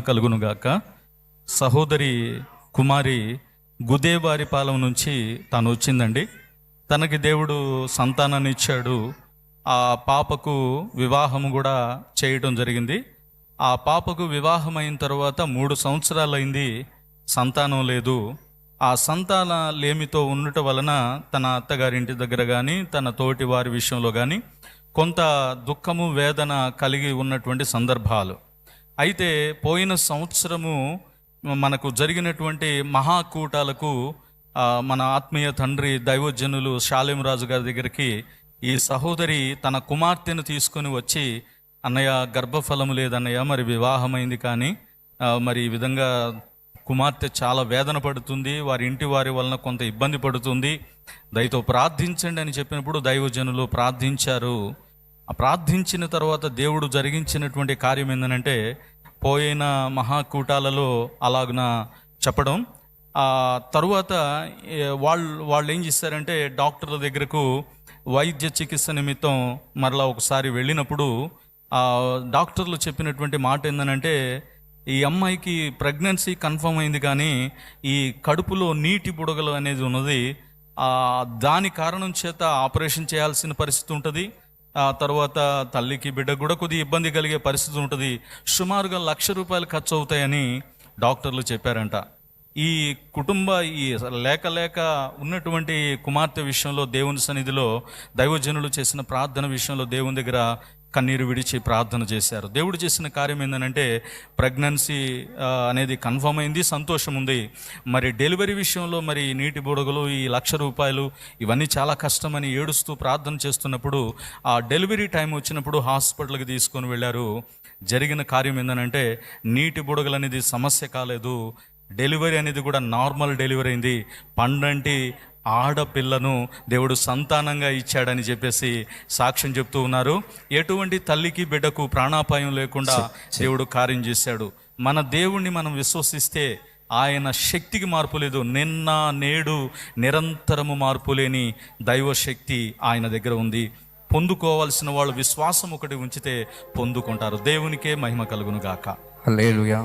కలుగునుగాక. సహోదరి కుమారి గుదేవారిపాలెం నుంచి తను వచ్చిందండి. తనకి దేవుడు సంతానాన్ని ఇచ్చాడు. ఆ పాపకు వివాహం కూడా చేయడం జరిగింది. ఆ పాపకు వివాహం అయిన తర్వాత 3 సంవత్సరాలు అయింది, సంతానం లేదు. ఆ సంతాన లేమితో ఉండటం వలన తన అత్తగారింటి దగ్గర కానీ తన తోటి వారి విషయంలో కానీ కొంత దుఃఖము వేదన కలిగి ఉన్నటువంటి సందర్భాలు. అయితే పోయిన సంవత్సరము మనకు జరిగినటువంటి మహాకూటాలకు మన ఆత్మీయ తండ్రి దైవజనులు షాలేం రాజు గారి దగ్గరికి ఈ సహోదరి తన కుమార్తెను తీసుకొని వచ్చి, అన్నయ్య గర్భఫలం లేదన్నయ్య, మరి వివాహమైంది కానీ మరి ఈ విధంగా కుమార్తె చాలా వేదన పడుతుంది, వారి ఇంటి వారి వలన కొంత ఇబ్బంది పడుతుంది, దయతో ప్రార్థించండి అని చెప్పినప్పుడు దైవజనులు ప్రార్థించారు. ఆ ప్రార్థించిన తర్వాత దేవుడు జరిగించినటువంటి కార్యం ఏంటంటే, పోయిన మహాకూటాలలో అలాగున చెప్పడం. ఆ తరువాత వాళ్ళు ఏం చేశారంటే, డాక్టర్ల దగ్గరకు వైద్య చికిత్స నిమిత్తం మరలా ఒకసారి వెళ్ళినప్పుడు డాక్టర్లు చెప్పినటువంటి మాట ఏంటంటే, ఈ అమ్మాయికి ప్రెగ్నెన్సీ కన్ఫర్మ్ అయింది కానీ ఈ కడుపులో నీటి బుడగలు అనేది ఉన్నది, దాని కారణం చేత ఆపరేషన్ చేయాల్సిన పరిస్థితి ఉంటుంది. ఆ తర్వాత తల్లికి బిడ్డకు కూడా కొద్దిగా ఇబ్బంది కలిగే పరిస్థితి ఉంటుంది. సుమారుగా ₹1,00,000 ఖర్చు అవుతాయని డాక్టర్లు చెప్పారంట. ఈ కుటుంబ ఈ లేక ఉన్నటువంటి కుమార్తె విషయంలో దేవుని సన్నిధిలో దైవజనులు చేసిన ప్రార్థన విషయంలో దేవుని దగ్గర కన్నీరు విడిచి ప్రార్థన చేశారు. దేవుడు చేసిన కార్యం ఏంటంటే, ప్రెగ్నెన్సీ అనేది కన్ఫర్మ్ అయింది, సంతోషం ఉంది. మరి డెలివరీ విషయంలో మరి నీటి బుడగలు, ఈ ₹1,00,000 ఇవన్నీ చాలా కష్టమని ఏడుస్తూ ప్రార్థన చేస్తున్నప్పుడు ఆ డెలివరీ టైం వచ్చినప్పుడు హాస్పిటల్కి తీసుకొని వెళ్ళారు. జరిగిన కార్యం ఏంటంటే, నీటి బుడగలు అనేది సమస్య కాలేదు, డెలివరీ అనేది కూడా నార్మల్ డెలివరీ అయింది. పండంటి ఆడపిల్లను దేవుడు సంతానంగా ఇచ్చాడని చెప్పేసి సాక్ష్యం చెప్తూ ఉన్నారు. ఎటువంటి తల్లికి బిడ్డకు ప్రాణాపాయం లేకుండా దేవుడు కార్యం చేశాడు. మన దేవుణ్ణి మనం విశ్వసిస్తే ఆయన శక్తికి మార్పు లేదు. నిన్న నేడు నిరంతరము మార్పు లేని దైవశక్తి ఆయన దగ్గర ఉంది. పొందుకోవాల్సిన వాళ్ళు విశ్వాసం ఒకటి ఉంచితే పొందుకుంటారు. దేవునికే మహిమ కలుగును గాక. హల్లెలూయా.